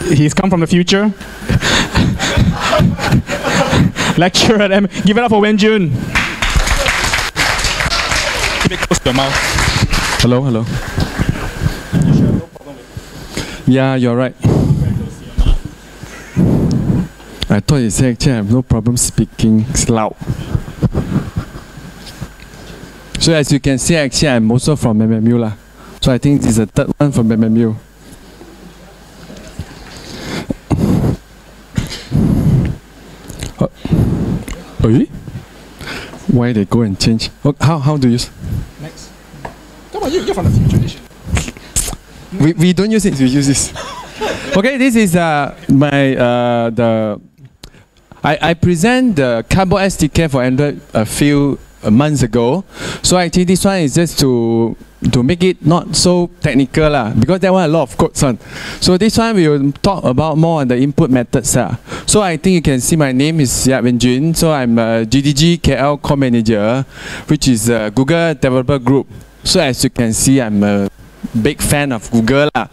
He's come from the future. Lecturer at M. Give it up for Wen Jiun. Keep it close to your mouth. Hello, hello. You should have no problem with it. Yeah, you're right. I thought you said actually I have no problem speaking loud. So as you can see, actually I'm also from MMU lah. So I think this is the third one from MMU. Why they go and change? How do you use? Next. Come on, you're from the future edition. We don't use it, we use this. Okay, this is I present the cardboard SDK for Android a few months ago. So actually this one is just to make it not so technical lah, because that one a lot of codes on. So this one we will talk about more on the input methods. So I think you can see my name is Yap Wen Jiun. So I'm a GDG KL Core Manager, which is a Google Developer Group. So as you can see, I'm a big fan of Google lah.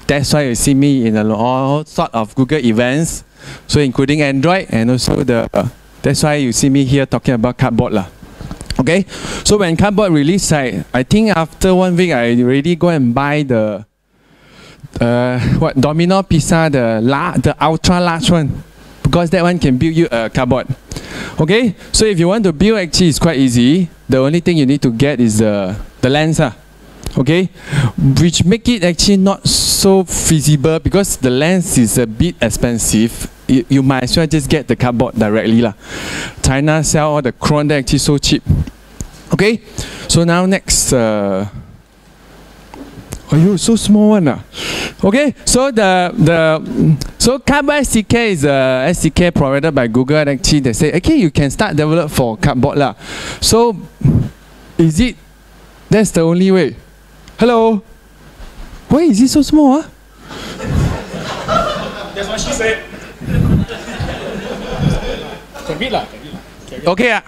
That's why you see me in all sort of Google events. So including Android and also that's why you see me here talking about cardboard lah. Okay, so when cardboard released, I think after 1 week I already go and buy the Domino Pizza, the ultra large one, because that one can build you a cardboard. Okay, so if you want to build, actually it's quite easy. The only thing you need to get is the lens. Okay, which make it actually not so feasible because the lens is a bit expensive. You might as well just get the cardboard directly lah. China sell all the chrome, they're actually so cheap. Okay, so now next. Oh, you so small one. Okay, so so cardboard SDK is a SDK provided by Google. Actually, they say okay, you can start develop for cardboard lah. So is it? That's the only way. Hello. Why is it so small? That's what she said. Can read lah. Okay.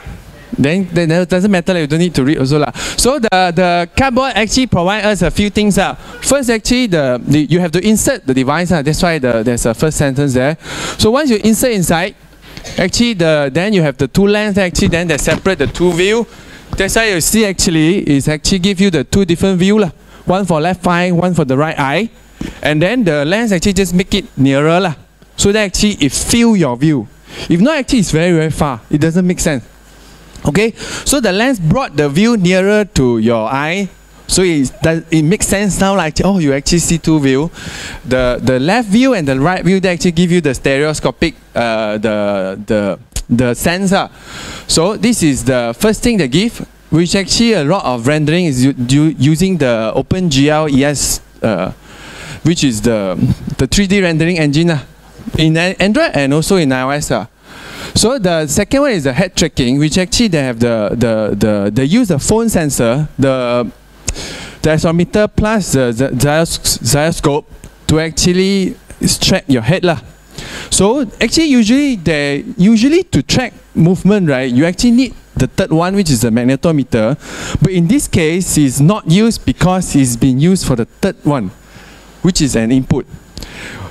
Then it doesn't matter, you don't need to read also lah. So the cardboard actually provide us a few things. First, actually you have to insert the device. That's why there's a first sentence there. So once you insert inside, actually then you have the two lens. Actually, then they separate the two view. That's why you see actually is actually give you the two different view lah. One for left eye, one for the right eye, and then the lens actually just make it nearer lah. So that actually it fill your view. If not, actually it's very far. It doesn't make sense. Okay, so the lens brought the view nearer to your eye, so it makes sense now. Like you actually see two view, the left view and the right view. They actually give you the stereoscopic the sensor. So this is the first thing they give, which actually a lot of rendering is using the OpenGL ES, which is the 3D rendering engine in Android and also in iOS. So the second one is the head tracking, which actually they have they use the phone sensor, the accelerometer plus the gyroscope to actually track your head lah. So actually usually to track movement, right, you actually need the third one, which is the magnetometer. But in this case, it's not used because it's been used for the third one, which is an input.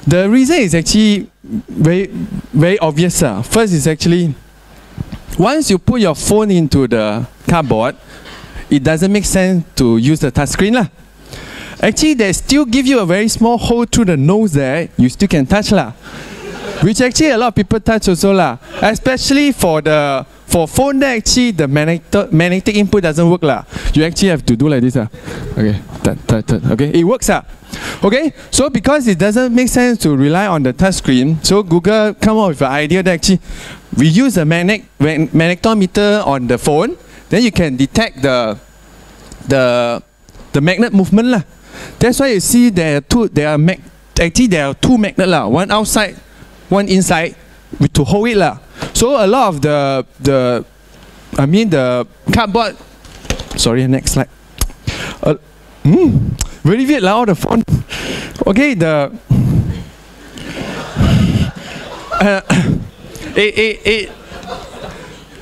The reason is actually very obvious. First is actually, once you put your phone into the cardboard, it doesn't make sense to use the touchscreen lah. Actually, they still give you a very small hole through the nose there, you still can touch lah. Which actually a lot of people touch also lah. Especially for phone there, actually the magnetic input doesn't work lah. You actually have to do like this Okay, okay, it works Okay, so because it doesn't make sense to rely on the touch screen, so Google come up with an idea that actually we use a magnetometer on the phone, then you can detect the magnet movement lah. That's why you see there are two magnets lah, one outside, one inside, to hold it lah. So a lot of the cardboard. Sorry, next slide. Very weird lah, all the font. Okay,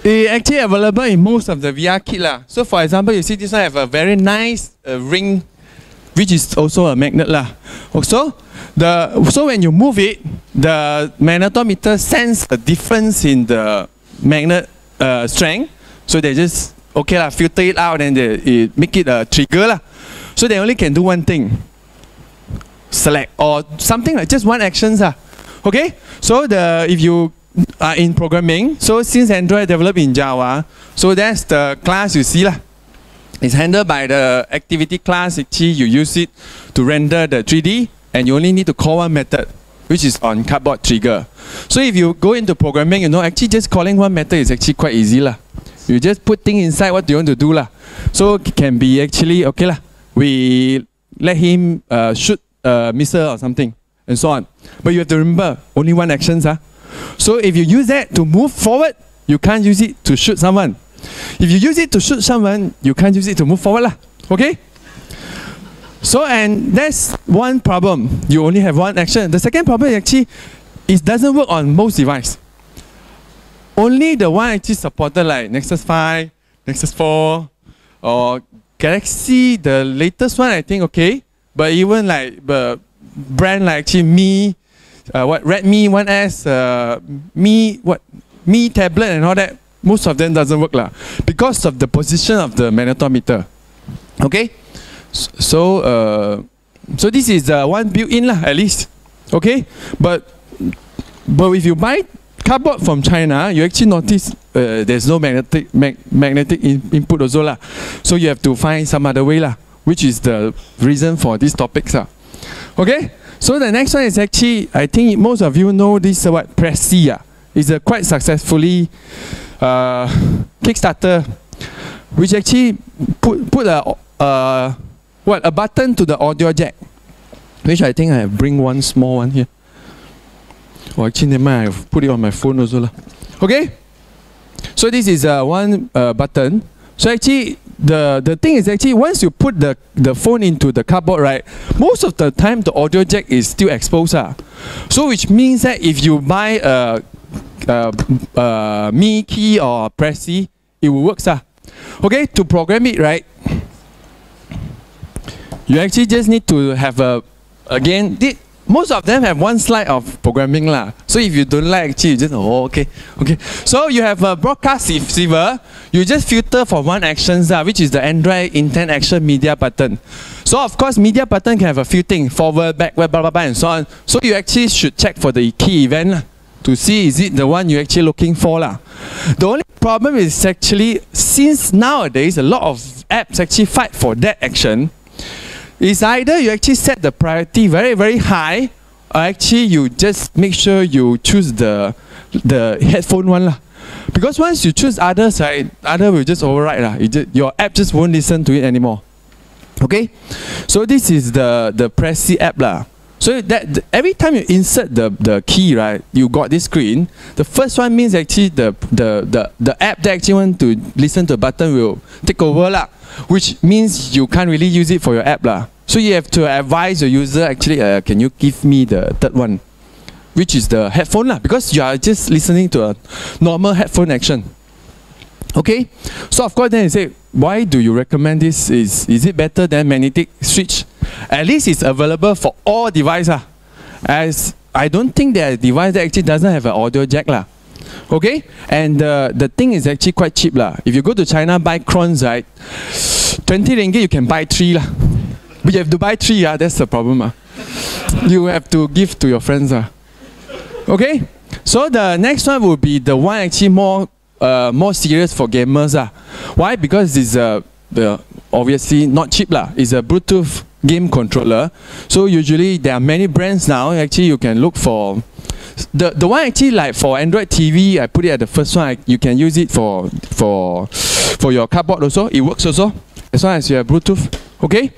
it actually available in most of the VR kit lah. So for example, you see this one have a very nice ring which is also a magnet lah. So when you move it, the magnetometer sense a difference in the magnet strength. So they just filter it out and they make it a trigger lah. So they only can do one thing, select or something like just one actions lah. Okay. So if you are in programming, so since Android developed in Java, so that's the class you see lah. It's handled by the activity class. Actually, you use it to render the 3D, and you only need to call one method, which is on cardboard trigger. So if you go into programming, actually just calling one method is actually quite easy lah. You just put things inside what you want to do lah. So it can be actually okay lah. We let him shoot a missile or something, and so on. But you have to remember only one actions. So if you use that to move forward, you can't use it to shoot someone. If you use it to shoot someone, you can't use it to move forward lah. Okay? So, and that's one problem. You only have one action. The second problem is actually, it doesn't work on most devices. Only the one actually supported like Nexus 5, Nexus 4, or Galaxy, the latest one I think okay. But even like the brand like actually Redmi 1S, Mi tablet and all that, most of them doesn't work lah, because of the position of the magnetometer. Okay, so this is one built-in lah at least. Okay, but if you buy cardboard from China, you actually notice there's no magnetic input also lah. So you have to find some other way lah, which is the reason for these topics lah. Okay, so the next one is actually, I think most of you know this Prezi It's a quite successfully Kickstarter, which actually put a button to the audio jack, which I think I bring one small one here. Oh, actually never mind, I've put it on my phone also lah. Okay, so this is one button. So actually the thing is actually once you put the phone into the cardboard, right, most of the time the audio jack is still exposed. So which means that if you buy a Mi key or Prezi, it will work. Okay, to program it, right, you actually just need to have most of them have one slide of programming lah. So if you don't like, actually you just okay. So you have a broadcast receiver. You just filter for one actions which is the Android intent action media button. So of course media button can have a few things, forward, backward, blah blah blah, and so on. So you actually should check for the key event to see is it the one you're actually looking for lah. The only problem is actually, since nowadays a lot of apps actually fight for that action, is either you actually set the priority very very high, or actually you just make sure you choose the headphone one lah. Because once you choose others, right, other will just override lah. Your app just won't listen to it anymore. Okay, so this is the Prezi app lah. So that every time you insert the key, right, you got this screen. The first one means actually the app that actually want to listen to a button will take over lah, which means you can't really use it for your app lah. So you have to advise your user actually, can you give me the third one, which is the headphone lah, because you are just listening to a normal headphone action. Okay, so of course then you say, why do you recommend this? Is it better than magnetic switch? At least it's available for all devices, as I don't think there are a device that actually doesn't have an audio jack lah. Okay, and the thing is actually quite cheap lah. If you go to China buy crons, right, 20 ringgit you can buy 3 lah. But you have to buy 3 that's the problem You have to give to your friends Okay, so the next one will be the one actually more serious for gamers Why? Because it's obviously not cheap lah. It's a Bluetooth game controller. So usually there are many brands now. Actually, you can look for the one actually like for Android TV. I put it at the first one. You can use it for your cardboard also. It works also as long as you have Bluetooth. Okay.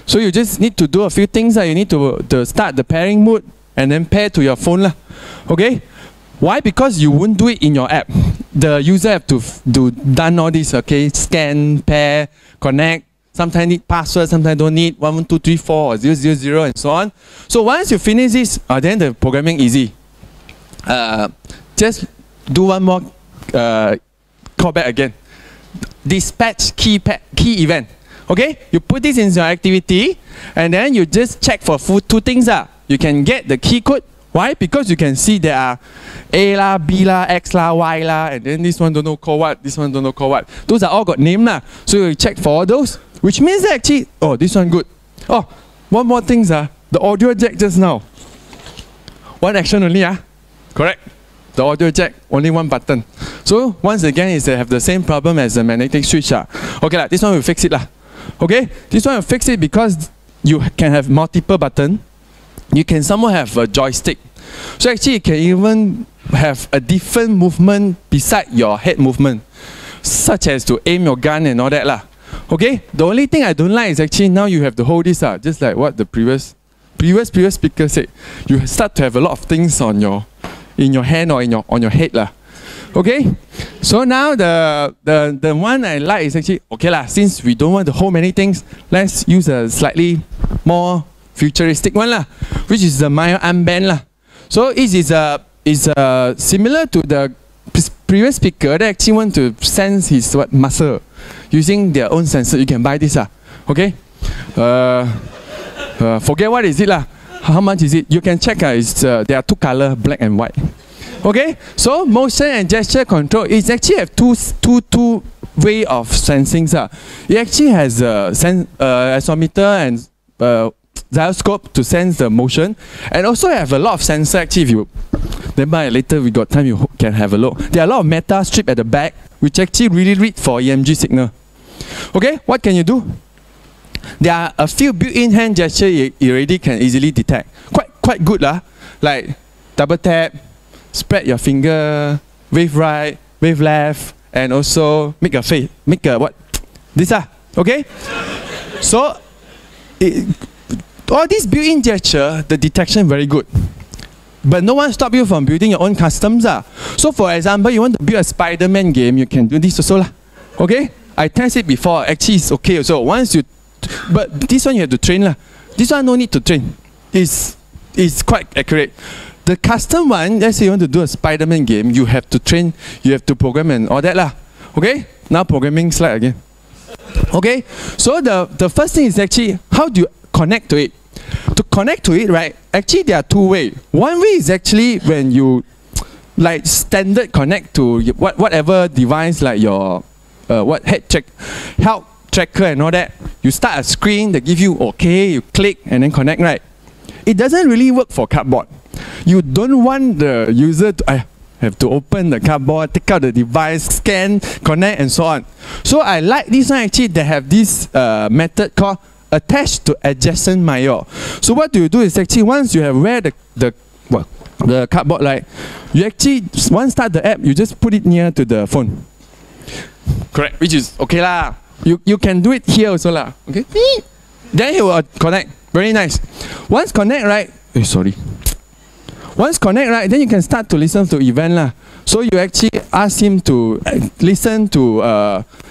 So you just need to do a few things. You need to start the pairing mode and then pair to your phone lah. Okay. Why? Because you won't do it in your app. The user have to done all this. Okay, scan, pair, connect. Sometimes need password, sometimes don't need 1 1 2 3 4 or 0 0 0 and so on. So once you finish this, then the programming easy. Just do one more callback again. Dispatch key event. Okay, you put this in your activity, and then you just check for two things. You can get the key code. Why? Because you can see there are A la, B la, X la, Y la, and then this one don't know call what, this one don't know call what. Those are all got name lah. So you check for all those, which means that actually, oh, this one good. Oh, one more thing, the audio jack just now. One action only, correct. The audio jack, only one button. So once again, it's have the same problem as the magnetic switch. Okay, this one will fix it lah. Okay, this one will fix it because you can have multiple buttons. You can somehow have a joystick. So actually you can even have a different movement beside your head movement, such as to aim your gun and all that lah. Okay, the only thing I don't like is actually now you have to hold this just like what the previous speaker said. You start to have a lot of things on in your hand or on your head lah. Okay, so now the one I like is actually okay lah. Since we don't want to hold many things, let's use a slightly more futuristic one lah, which is the Myo armband lah. So it is similar to the previous speaker. They actually want to sense his muscle using their own sensor. You can buy this okay. Forget what is it lah. How much is it? You can check. There are two color, black and white. Okay. So motion and gesture control. It actually have two way of sensing. It actually has a accelerometer and gyroscope to sense the motion, and also have a lot of sensor. Actually, if you then by later we got time, you can have a look. There are a lot of metal strip at the back, which actually really read for EMG signal. Okay, what can you do? There are a few built-in hand gesture you already can easily detect. Quite good lah. Like double tap, spread your finger, wave right, wave left, and also make a face, make a what? This okay. So all these built-in gesture, the detection very good. But no one stop you from building your own customs. So for example, you want to build a Spider-Man game, you can do this also lah. Okay? I tested it before. Actually, it's okay also. But this one you have to train lah. This one no need to train. It's quite accurate. The custom one, let's say you want to do a Spider-Man game, you have to train, you have to program and all that lah. Okay? Now programming slide again. Okay? So the first thing is actually, how do you connect to it? To connect to it, right? Actually, there are two ways. One way is actually when you like standard connect to whatever device, like your health tracker and all that. You start a screen that give you okay, you click and then connect, right? It doesn't really work for cardboard. You don't want the user to have to open the cardboard, take out the device, scan, connect, and so on. So I like this one. Actually, they have this method called attached to adjacent Myo. So what do is actually once you have read the cardboard, like you actually once start the app, you just put it near to the phone. Correct, which is okay lah. You can do it here also lah. Okay, then it will connect. Very nice. Once connect, right? Once connect, right? Then you can start to listen to event lah. So you actually ask him to listen to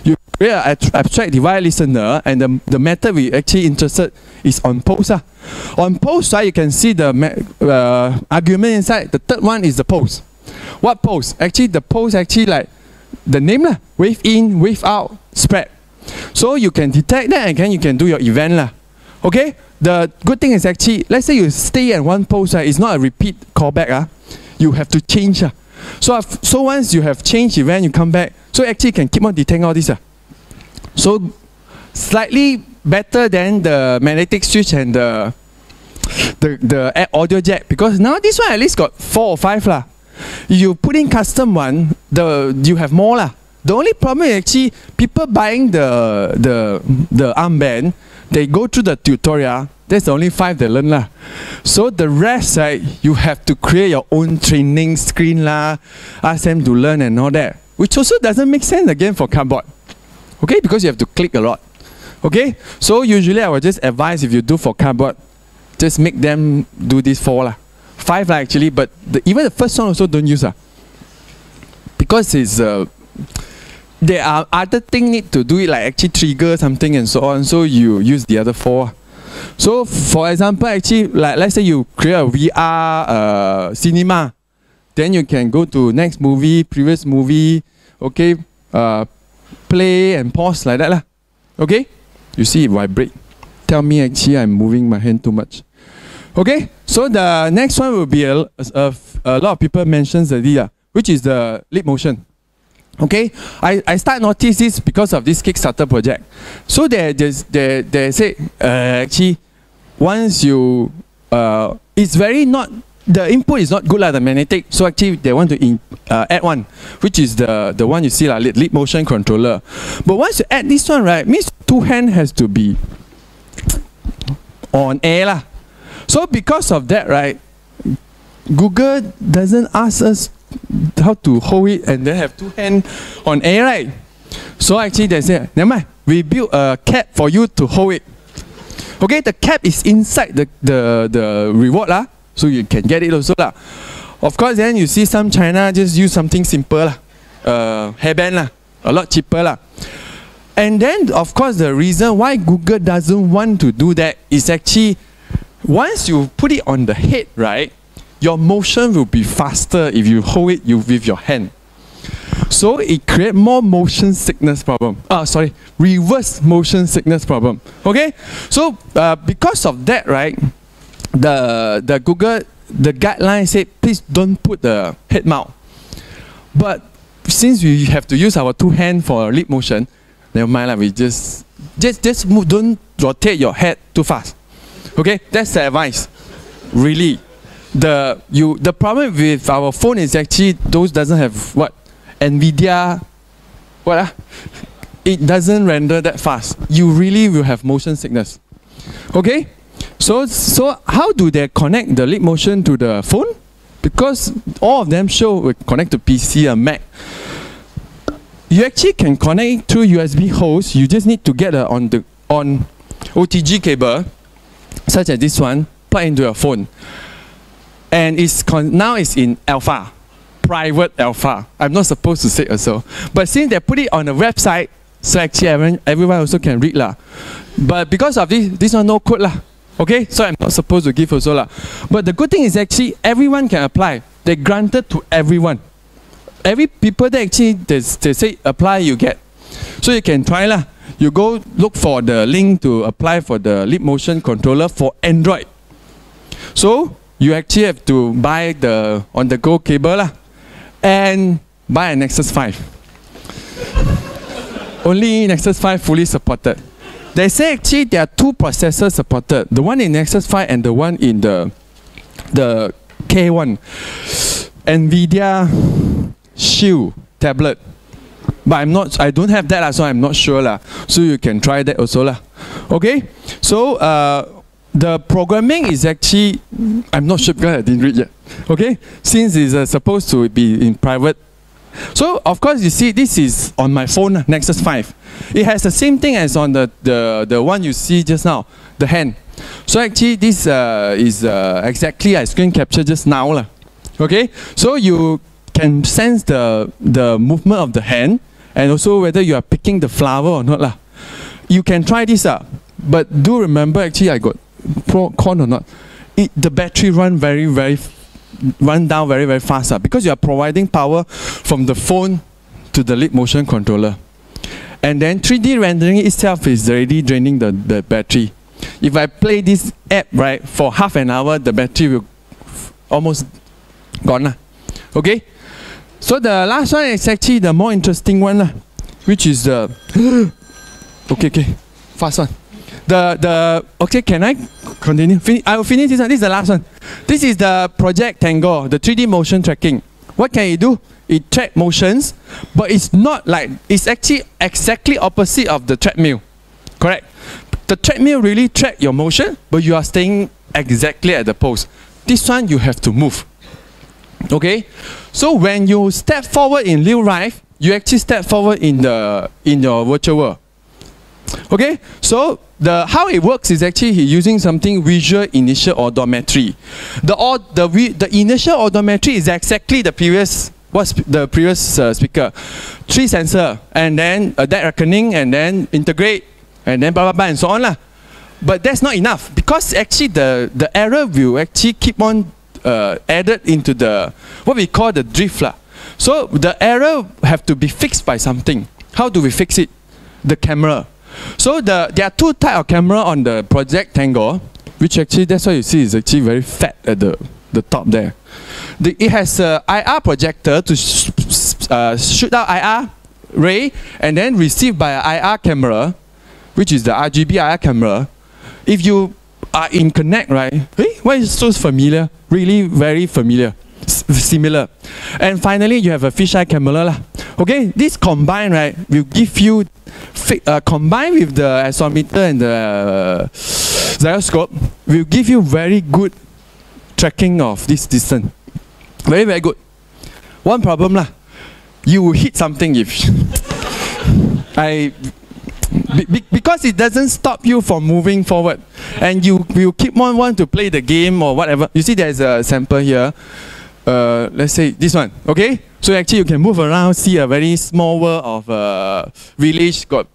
you create an abstract device listener, and the method we actually interested is on post. On post, right, you can see the argument inside. The third one is the post. What post? Actually, the post actually like the name lah. Wave in, wave out, spread. So you can detect that, and then you can do your event lah. Okay. The good thing is actually, let's say you stay at one post, it's not a repeat callback. You have to change. So once you have changed event, you come back. So actually you can keep on detecting all this. So slightly better than the magnetic switch and the audio jack, because now this one at least got 4 or 5 lah. You put in custom one, you have more lah. The only problem is actually people buying the armband, they go through the tutorial. That's the only 5 they learn lah. So the rest, right, you have to create your own training screen lah, ask them to learn and all that, which also doesn't make sense again for cardboard. Okay, because you have to click a lot. Okay, so usually I would just advise, if you do for cardboard, just make them do this 4 lah. 5 lah actually, but even the first one also don't use because it's there are other things need to do it, like actually trigger something and so on. So you use the other 4. So for example, actually, like let's say you create a VR cinema, then you can go to next movie, previous movie, okay, play and pause like that lah. Okay, You see it vibrate. Tell me actually I'm moving my hand too much. Okay, so the next one will be a lot of people mentions the idea, which is the lip motion. Okay, I start notice this because of this Kickstarter project. So they say actually once you it's very not, the input is not good like the magnetic. So actually they want to add one, which is the one you see like lip motion controller. But once you add this one, right, means two hand has to be on air lah. So because of that, right, Google doesn't ask us how to hold it and then have two hands on air, right? So actually they say, never mind, we built a cap for you to hold it. Okay, the cap is inside the reward lah, so you can get it also lah. Of course, then you see some China just use something simple lah, hairband lah, a lot cheaper lah. And then of course the reason why Google doesn't want to do that is actually once you put it on the head, right, your motion will be faster if you hold it with your hand. So it creates more motion sickness problem. Reverse motion sickness problem. Okay? So because of that, right, the Google, the guideline said please don't put the head mount. But since we have to use our two hands for lip motion, never mind lah, we just move, don't rotate your head too fast. Okay? That's the advice. Really. The problem with our phone is actually those doesn't have what? NVIDIA, it doesn't render that fast. You really will have motion sickness. Okay? So how do they connect the lip motion to the phone? Because all of them show we connect to PC or Mac. You actually can connect through USB host. You just need to get on OTG cable, such as this one, plug into your phone. And now it's in alpha, private alpha. I'm not supposed to say also. But since they put it on the website, so actually everyone also can read lah. But because of this one no code lah. Okay, so I'm not supposed to give also lah. But the good thing is actually everyone can apply. They granted to everyone. Every people that actually they say apply, you get. So you can try lah. You go look for the link to apply for the lip motion controller for Android. So you actually have to buy the on-the-go cable lah, and buy a Nexus 5. Only Nexus 5 fully supported. They say actually there are two processors supported. The one in Nexus 5 and the one in the K1. NVIDIA Shield tablet. But I don't have that lah, so I'm not sure lah. So you can try that also lah. Okay? So the programming is actually, I'm not sure because I didn't read yet. Okay? Since it's supposed to be in private. So of course you see this is on my phone, Nexus 5. It has the same thing as on the one you see just now, the hand. So actually this is exactly a screen capture just now lah. Okay? So you can sense the movement of the hand and also whether you are picking the flower or not lah. You can try this out. But do remember actually I got con or not, the battery run down very fast because you are providing power from the phone to the lip motion controller, and then 3D rendering itself is already draining the battery. If I play this app right for half an hour, the battery will almost gone. Okay, so the last one is actually the more interesting one, which is the okay, fast one. Okay, can I continue? I will finish this one. This is the last one. This is the Project Tango, the 3D motion tracking. What can it do? It tracks motions, but it's not like, it's actually exactly opposite of the treadmill. Correct? The treadmill really tracks your motion, but you are staying exactly at the pose. This one you have to move. Okay? So when you step forward in real life, you actually step forward in your virtual world. Okay, so how it works is actually using something visual initial odometry. The initial odometry is exactly the previous speaker. 3 sensor and then that reckoning and then integrate and then blah blah blah and so on lah. But that's not enough because actually the error will actually keep on added into the what we call the drift lah. So the error have to be fixed by something. How do we fix it? The camera. So there are two types of camera on the Project Tango, which actually, that's why you see is actually very fat at the top there. It has a IR projector to shoot out IR ray and then received by an IR camera, which is the RGB IR camera. If you are in Connect, right? Hey, why is it so familiar? Really very familiar. Similar. And finally, you have a fisheye camera lah. Okay, this combined, right, will give you, combined with the axometer and the gyroscope, will give you very good tracking of this distance. Very, very good. One problem lah, you will hit something if because it doesn't stop you from moving forward, and you keep on wanting to play the game or whatever. You see, there's a sample here. Let's say this one, okay? So actually you can move around, see a very small world of village, got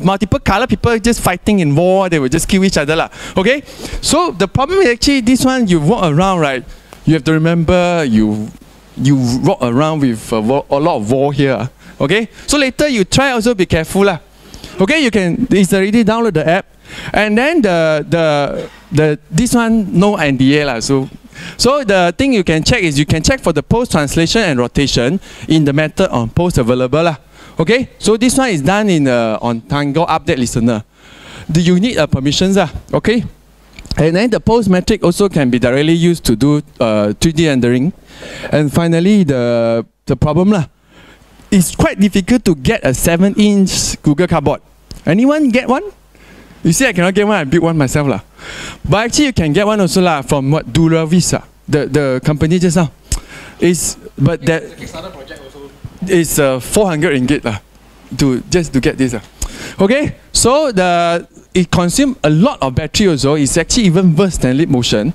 multiple color people just fighting in war, they will just kill each other lah. Okay? So the problem is actually this one, you walk around, right? You have to remember you walk around with a lot of war here. Okay? So later you try also be careful lah. Okay, you can, it's already download the app. And then this one no NDA lah. So the thing you can check is you can check for the post translation and rotation in the method on post available lah. Okay, so this one is done in on Tango Update Listener. You need permissions lah. Okay, and then the post metric also can be directly used to do 3D rendering. And finally the problem lah, it's quite difficult to get a 7-inch Google Cardboard. Anyone get one? You see, I cannot get one, I built one myself lah. But actually you can get one also lah from what, Duravis, the company just now. But that is 400 ringgit lah, just to get this. Okay, so it consumes a lot of battery also. It's actually even worse than Leap Motion.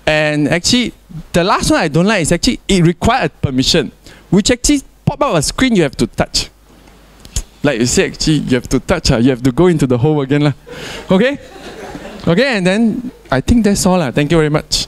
And actually, the last one I don't like is actually it requires permission, which actually pop up a screen you have to touch. Like you say, actually, you have to touch, you have to go into the hole again lah. Okay? Okay, and then I think that's all lah. Thank you very much.